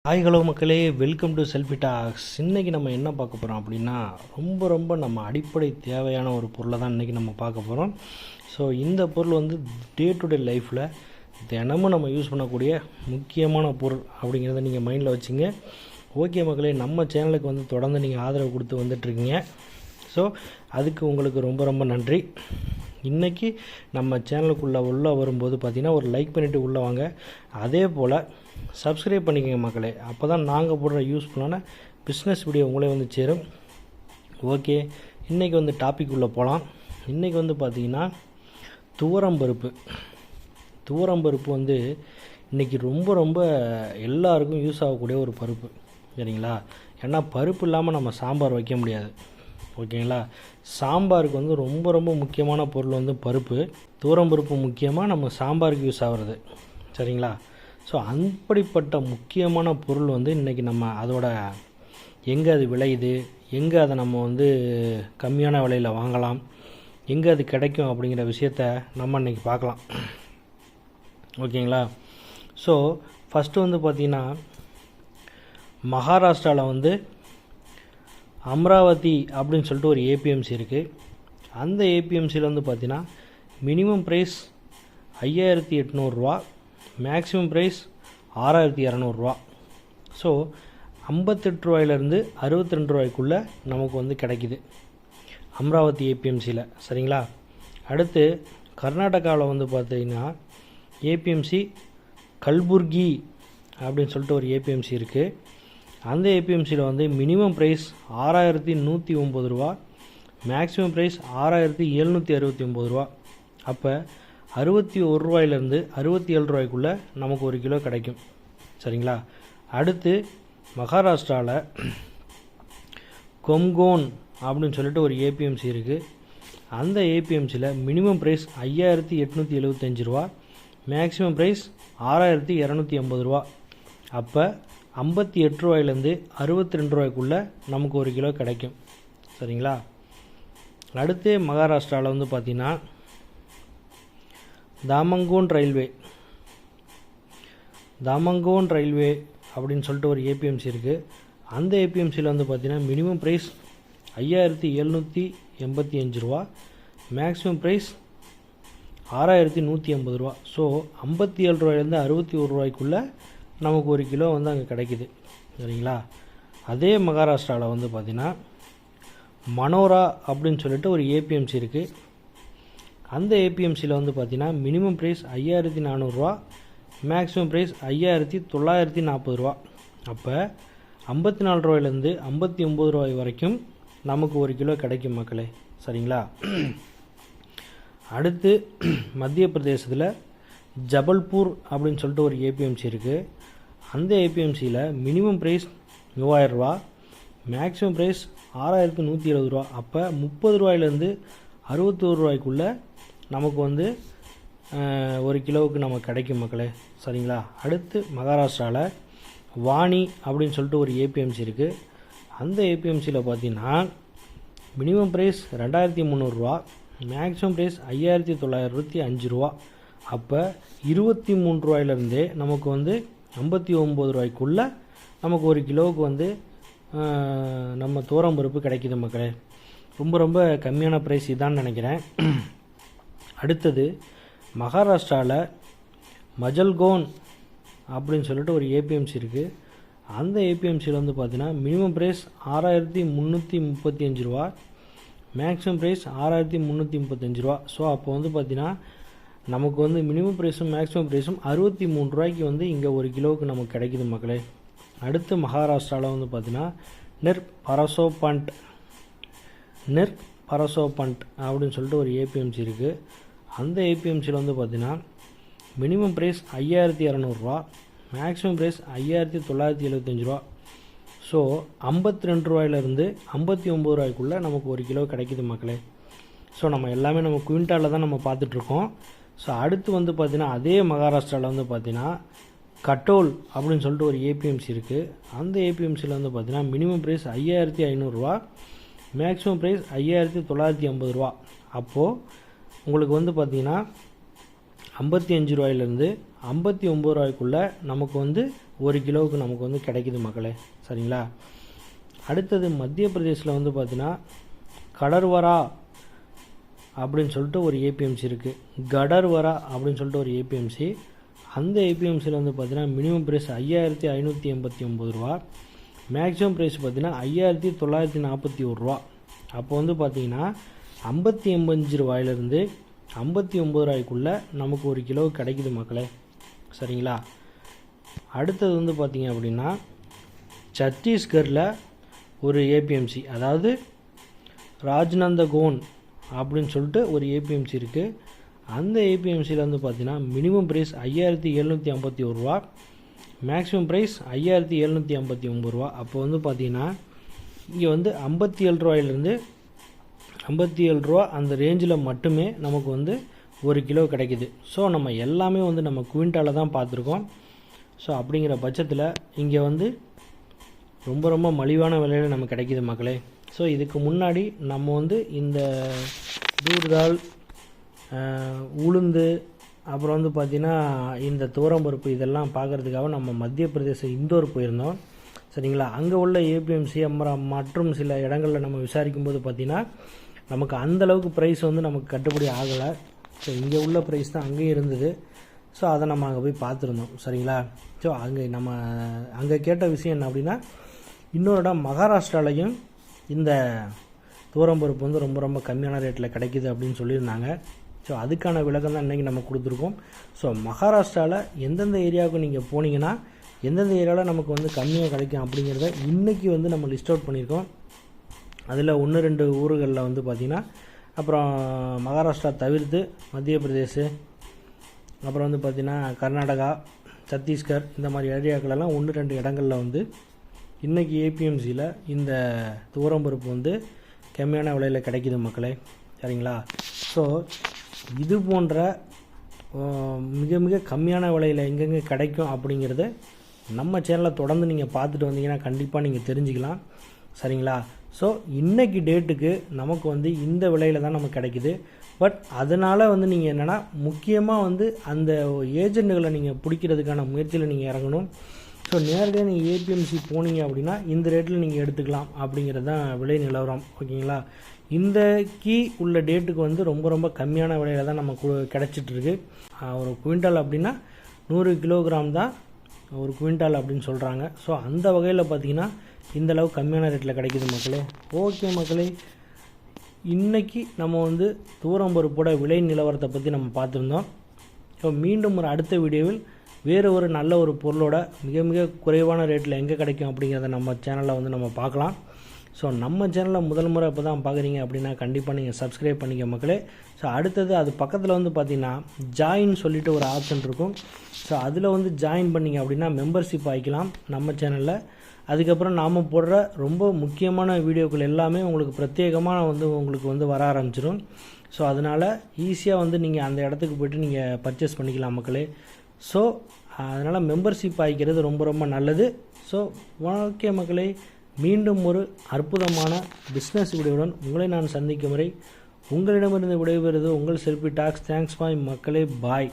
Hi hello மக்களே, welcome to selfie tax. இன்றைக்கி நம்ம என்ன பார்க்க போகிறோம் அப்படின்னா ரொம்ப நம்ம அடிப்படை தேவையான ஒரு பொருளை தான் இன்றைக்கி நம்ம பார்க்க போகிறோம். ஸோ இந்த பொருள் வந்து டே டு டே லைஃப்பில் தினமும் நம்ம யூஸ் பண்ணக்கூடிய முக்கியமான பொருள் அப்படிங்கிறத நீங்கள் மைண்டில் வச்சுங்க. ஓகே மக்களே, நம்ம சேனலுக்கு வந்து தொடர்ந்து நீங்கள் ஆதரவு கொடுத்து வந்துட்டுருக்கீங்க. ஸோ அதுக்கு உங்களுக்கு ரொம்ப நன்றி. இன்றைக்கி நம்ம சேனலுக்குள்ளே உள்ளே வரும்போது பார்த்திங்கன்னா ஒரு லைக் பண்ணிவிட்டு உள்ளே வாங்க. அதே போல் சப்ஸ்கிரைப் பண்ணிக்கோங்க மக்களே. அப்போ தான் நாங்கள் போடுற யூஸ்ஃபுல்லான பிஸ்னஸ் வீடியோ உங்களே வந்து சேரும். ஓகே, இன்றைக்கி வந்து டாபிக் உள்ளே போகலாம். இன்றைக்கி வந்து பார்த்திங்கன்னா துவரம்பருப்பு வந்து இன்றைக்கி ரொம்ப எல்லாருக்கும் யூஸ் ஆகக்கூடிய ஒரு பருப்பு, சரிங்களா? ஏன்னா பருப்பு இல்லாமல் நம்ம சாம்பார் வைக்க முடியாது, ஓகேங்களா? சாம்பாருக்கு வந்து ரொம்ப முக்கியமான பொருள் வந்து பருப்பு. துவரம்பருப்பு முக்கியமாக நம்ம சாம்பாருக்கு யூஸ் ஆகிறது, சரிங்களா? ஸோ அப்படிப்பட்ட முக்கியமான பொருள் வந்து இன்றைக்கி நம்ம அதோட எங்கே அது விளையுது, எங்கே அதை நம்ம வந்து கம்மியான விலையில் வாங்கலாம், எங்கே அது கிடைக்கும் அப்படிங்கிற விஷயத்த நம்ம இன்றைக்கி பார்க்கலாம், ஓகேங்களா? ஸோ ஃபஸ்ட்டு வந்து பார்த்திங்கன்னா மகாராஷ்டிராவில் வந்து அமராவதி அப்படின்னு சொல்லிட்டு ஒரு ஏபிஎம்சி இருக்குது. அந்த ஏபிஎம்சியில் வந்து பார்த்திங்கன்னா மினிமம் ப்ரைஸ் 5800 ரூபா, மேக்ஸிமம் ப்ரைஸ் 6200 ரூபா. ஸோ 58 ரூபாயிலேருந்து 62 ரூபாய்க்குள்ளே நமக்கு வந்து கிடைக்கிது அமராவதி ஏபிஎம்சியில், சரிங்களா? அடுத்து கர்நாடகாவில் வந்து பார்த்திங்கன்னா ஏபிஎம்சி கல்புர்கி அப்படின்னு சொல்லிட்டு ஒரு ஏபிஎம்சி இருக்குது. அந்த ஏபிஎம்சியில் வந்து மினிமம் ப்ரைஸ் 6109 ரூபா, மேக்ஸிமம் ப்ரைஸ் 6769 ரூபா. அப்போ 61 ரூபாயிலேருந்து 67 ரூபாய்க்குள்ளே நமக்கு ஒரு கிலோ கிடைக்கும், சரிங்களா? அடுத்து மகாராஷ்டிராவில் கொம்கோன் அப்படின்னு சொல்லிட்டு ஒரு ஏபிஎம்சி இருக்குது. அந்த ஏபிஎம்சியில் மினிமம் ப்ரைஸ் 5875 ரூபா, மேக்ஸிமம் ப்ரைஸ் 6280 ரூபா. அப்போ 58 ரூபாயிலேருந்து 62 ரூபாய்க்குள்ளே நமக்கு ஒரு கிலோ கிடைக்கும், சரிங்களா? அடுத்து மகாராஷ்டிராவில் வந்து பார்த்திங்கன்னா தாமங்கோன் ரயில்வே அப்படின்னு சொல்லிட்டு ஒரு ஏபிஎம்சி இருக்குது. அந்த ஏபிஎம்சியில் வந்து பார்த்திங்கன்னா மினிமம் ப்ரைஸ் 5785 ரூபா, மேக்ஸிமம் ப்ரைஸ் 6180 ரூபா. ஸோ 57 ரூபாயிலேருந்து 61 ரூபாய்க்குள்ளே நமக்கு ஒரு கிலோ வந்து அங்கே கிடைக்கிது, சரிங்களா? அதே மகாராஷ்டிராவில் வந்து பார்த்திங்கன்னா மனோரா அப்படின்னு சொல்லிட்டு ஒரு ஏபிஎம்சி இருக்குது. அந்த ஏபிஎம்சியில் வந்து பார்த்திங்கன்னா மினிமம் ப்ரைஸ் 5400 ரூபா, மேக்ஸிமம் ப்ரைஸ் 5940 ரூபா. அப்போ 54 ரூபாயிலேருந்து 59 ரூபாய் வரைக்கும் நமக்கு ஒரு கிலோ கிடைக்கும் மக்களே, சரிங்களா? அடுத்து மத்திய பிரதேசத்தில் ஜபல்பூர் அப்படின்னு சொல்லிட்டு ஒரு ஏபிஎம்சி இருக்குது. அந்த ஏபிஎம்சியில் மினிமம் ப்ரைஸ் 3000 ரூபா, மேக்ஸிமம் ப்ரைஸ் 6170 ரூபா. அப்போ 30 ரூபாயிலேருந்து 61 ரூபாய்க்குள்ளே நமக்கு வந்து ஒரு கிலோவுக்கு நமக்கு கிடைக்கும் மக்களே, சரிங்களா? அடுத்து மகாராஷ்டிராவில் வாணி அப்படின்னு சொல்லிட்டு ஒரு ஏபிஎம்சி இருக்குது. அந்த ஏபிஎம்சியில் பார்த்திங்கன்னா மினிமம் ப்ரைஸ் 2300 ரூபா, மேக்ஸிமம் ப்ரைஸ் 5925 ரூபா. அப்போ 23 ரூபாயிலேருந்தே நமக்கு வந்து 59 ரூபாய்க்குள்ளே நமக்கு ஒரு கிலோவுக்கு வந்து நம்ம துவரம்பருப்பு கிடைக்கிது மக்களே. ரொம்ப கம்மியான ப்ரைஸ் இதான்னு நினைக்கிறேன். அடுத்தது மகாராஷ்டிராவில் மஜல்கோன் அப்படின்னு சொல்லிட்டு ஒரு ஏபிஎம்சி இருக்குது. அந்த ஏபிஎம்சியில் வந்து பார்த்திங்கன்னா மினிமம் ப்ரைஸ் 6335 ரூபா, மேக்ஸிமம் ப்ரைஸ் 6335 ரூபா. ஸோ அப்போ வந்து பார்த்திங்கன்னா நமக்கு வந்து மினிமம் ப்ரைஸும் மேக்ஸிமம் ப்ரைஸும் 63 ரூபாய்க்கு வந்து இங்கே ஒரு கிலோவுக்கு நமக்கு கிடைக்கிது மக்களே. அடுத்து மகாராஷ்டிராவில் வந்து பார்த்திங்கன்னா நிர் பரசோபண்ட் அப்படின்னு சொல்லிட்டு ஒரு ஏபிஎம்சி இருக்குது. அந்த ஏபிஎம்சியில் வந்து பார்த்திங்கன்னா மினிமம் ப்ரைஸ் 5200 ரூபா, மேக்ஸிமம் ப்ரைஸ் 5975 ரூபா. ஸோ 52 ரூபாயிலேருந்து 59 ரூபாய்க்குள்ளே நமக்கு ஒரு கிலோ கிடைக்கிது மக்களே. ஸோ நம்ம எல்லாமே நம்ம குவிண்டாலில் தான் நம்ம பார்த்துட்ருக்கோம். ஸோ அடுத்து வந்து பார்த்திங்கன்னா அதே மகாராஷ்டிராவில் வந்து பார்த்திங்கன்னா கட்டோல் அப்படின்னு சொல்லிட்டு ஒரு ஏபிஎம்சி இருக்குது. அந்த ஏபிஎம்சியில் வந்து பார்த்திங்கன்னா மினிமம் ப்ரைஸ் 5500 ரூபா, மேக்ஸிமம் ப்ரைஸ் 5950 ரூபா. அப்போது உங்களுக்கு வந்து பார்த்திங்கன்னா 55 ரூபாயிலேருந்து 59 ரூபாய்க்குள்ளே நமக்கு வந்து ஒரு கிலோவுக்கு நமக்கு வந்து கிடைக்குது மக்களே. சரிங்களா. அடுத்தது மத்திய பிரதேசில் வந்து பார்த்திங்கன்னா கடர்வரா அப்படின்னு சொல்லிட்டு ஒரு ஏபிஎம்சி இருக்குது. கடர்வரா அப்படின்னு சொல்லிட்டு ஒரு ஏபிஎம்சி. அந்த ஏபிஎம்சியில் வந்து பார்த்திங்கன்னா மினிமம் ப்ரைஸ் 5589 ரூபா, மேக்ஸிமம் ப்ரைஸ் பார்த்திங்கன்னா 5941 ரூபா. அப்போ வந்து பார்த்திங்கன்னா 55 ரூபாயிலிருந்து 59 ரூபாய்க்குள்ளே நமக்கு ஒரு கிலோ கிடைக்குது மக்களே. சரிங்களா. அடுத்தது வந்து பார்த்திங்க அப்படின்னா சத்தீஸ்கரில் ஒரு ஏபிஎம்சி, அதாவது ராஜ்நந்தகோன் அப்படின்னு சொல்லிட்டு ஒரு ஏபிஎம்சி இருக்குது. அந்த ஏபிஎம்சியில் வந்து பார்த்திங்கன்னா மினிமம் ப்ரைஸ் 5751 ரூபா, மேக்ஸிமம் ப்ரைஸ் 5759 ரூபா. அப்போ வந்து பார்த்திங்கன்னா இங்கே வந்து 57 ரூபாயிலிருந்து 57 ரூபா அந்த ரேஞ்சில் மட்டுமே நமக்கு வந்து ஒரு கிலோ கிடைக்குது. ஸோ நம்ம எல்லாமே வந்து நம்ம குவிண்டாலில் தான் பார்த்துருக்கோம். ஸோ அப்படிங்கிற பட்சத்தில் இங்கே வந்து ரொம்ப ரொம்ப மலிவான விலையில் நமக்கு கிடைக்கிது மக்களே. ஸோ இதுக்கு முன்னாடி நம்ம வந்து இந்த தூர்தால், உளுந்து, அப்புறம் வந்து பார்த்திங்கன்னா இந்த துவரம்பருப்பு இதெல்லாம் பார்க்குறதுக்காக நம்ம மத்திய பிரதேச இந்தோர் போயிருந்தோம். சரிங்களா. அங்கே உள்ள ஏபிஎம்சி மற்றும் சில இடங்களில் நம்ம விசாரிக்கும்போது பார்த்திங்கன்னா நமக்கு அந்தளவுக்கு ப்ரைஸ் வந்து நமக்கு கட்டுப்படி ஆகலை. ஸோ இங்கே உள்ள ப்ரைஸ் தான் அங்கேயும் இருந்தது. ஸோ அதை நம்ம அங்கே போய் பார்த்துருந்தோம். சரிங்களா. ஸோ அங்கே கேட்ட விஷயம் என்ன அப்படின்னா, இன்னொரு இடம் மகாராஷ்டிராலையும் இந்த துவரம்பருப்பு வந்து ரொம்ப ரொம்ப கம்மியான ரேட்டில் கிடைக்கிது அப்படின்னு சொல்லியிருந்தாங்க. ஸோ அதுக்கான விளக்கம் தான் இன்றைக்கி நம்ம கொடுத்துருக்கோம். ஸோ மகாராஷ்டிராவில் எந்தெந்த ஏரியாவுக்கு நீங்கள் போனீங்கன்னா எந்தெந்த ஏரியாவில் நமக்கு வந்து கம்மியாக கிடைக்கும் அப்படிங்கிறத இன்றைக்கி வந்து நம்ம லிஸ்ட் அவுட் பண்ணியிருக்கோம். அதில் 1-2 ஊர்களில் வந்து பார்த்திங்கன்னா, அப்புறம் மகாராஷ்டிரா தவிர்த்து மத்திய பிரதேஷ், அப்புறம் வந்து பார்த்திங்கன்னா கர்நாடகா, சத்தீஸ்கர், இந்த மாதிரி ஏரியாக்களெல்லாம் 1-2 இடங்களில் வந்து இன்றைக்கி ஏபிஎம்சியில் இந்த துவரம்பருப்பு வந்து கம்மியான விலையில் கிடைக்கிது மக்களே. சரிங்களா. ஸோ இது போன்ற மிக மிக கம்மியான விலையில் எங்கெங்கே கிடைக்கும் அப்படிங்கிறது நம்ம சேனலை தொடர்ந்து நீங்கள் பார்த்துட்டு வந்தீங்கன்னா கண்டிப்பாக நீங்கள் தெரிஞ்சுக்கலாம். சரிங்களா. ஸோ இன்றைக்கி டேட்டுக்கு நமக்கு வந்து இந்த விலையில் தான் நமக்கு கிடைக்குது. பட் அதனால் வந்து நீங்கள் என்னென்னா முக்கியமாக வந்து அந்த ஏஜெண்ட்டுகளை நீங்கள் பிடிக்கிறதுக்கான முயற்சியில் நீங்கள் இறங்கணும். ஸோ நேரடியாக நீங்கள் ஏபிஎம்சி போனீங்க அப்படின்னா இந்த ரேட்டில் நீங்கள் எடுத்துக்கலாம் அப்படிங்கிறது தான் விலை நிலவரம். ஓகேங்களா. இந்த கீ உள்ள டேட்டுக்கு வந்து ரொம்ப ரொம்ப கம்மியான விலையில் தான் நமக்கு கிடச்சிட்ருக்கு. ஒரு குவிண்டால் அப்படின்னா 100 கிலோகிராம் தான் ஒரு குவிண்டால் அப்படின்னு சொல்கிறாங்க. ஸோ அந்த வகையில் பார்த்திங்கன்னா இந்தளவு கம்மியான ரேட்டில் கிடைக்கிது மக்களே. ஓகே மக்களே, இன்றைக்கி நம்ம வந்து துவரம்பருப்போட விலை நிலவரத்தை பற்றி நம்ம பார்த்துருந்தோம். ஸோ மீண்டும் ஒரு அடுத்த வீடியோவில் வேறு ஒரு நல்ல ஒரு பொருளோட மிக மிக குறைவான ரேட்டில் எங்கே கிடைக்கும் அப்படிங்கிறத நம்ம சேனலில் வந்து நம்ம பார்க்கலாம். ஸோ நம்ம சேனலில் முதல் முறை இப்போ தான் பார்க்குறீங்க அப்படின்னா கண்டிப்பாக நீங்கள் சப்ஸ்கிரைப் பண்ணிக்க மக்களே. ஸோ அடுத்தது அது பக்கத்தில் வந்து பார்த்திங்கன்னா ஜாயின் சொல்லிட்டு ஒரு ஆப்ஷன் இருக்கும். ஸோ அதில் வந்து ஜாயின் பண்ணிங்க அப்படின்னா மெம்பர்ஷிப் ஆகிக்கலாம் நம்ம சேனலில். அதுக்கப்புறம் நாம் போடுற ரொம்ப முக்கியமான வீடியோக்கள் எல்லாமே உங்களுக்கு பிரத்யேகமாக வந்து உங்களுக்கு வந்து வர ஆரம்பிச்சிடும். ஸோ அதனால் ஈஸியாக வந்து நீங்கள் அந்த இடத்துக்கு போய்ட்டு நீங்கள் பர்ச்சேஸ் பண்ணிக்கலாம் மக்களே. ஸோ அதனால் மெம்பர்ஷிப் ஆகிக்கிறது ரொம்ப ரொம்ப நல்லது. ஸோ ஓகே மக்களே, மீண்டும் ஒரு அற்புதமான பிஸ்னஸ் வீடியோவுடன் உங்களை நான் சந்திக்கும் வரை உங்களிடமிருந்து விடைபெறுவது உங்கள் செல்ஃபி டாக்ஸ். தேங்க்ஸ் பாய் மக்களே. பாய்.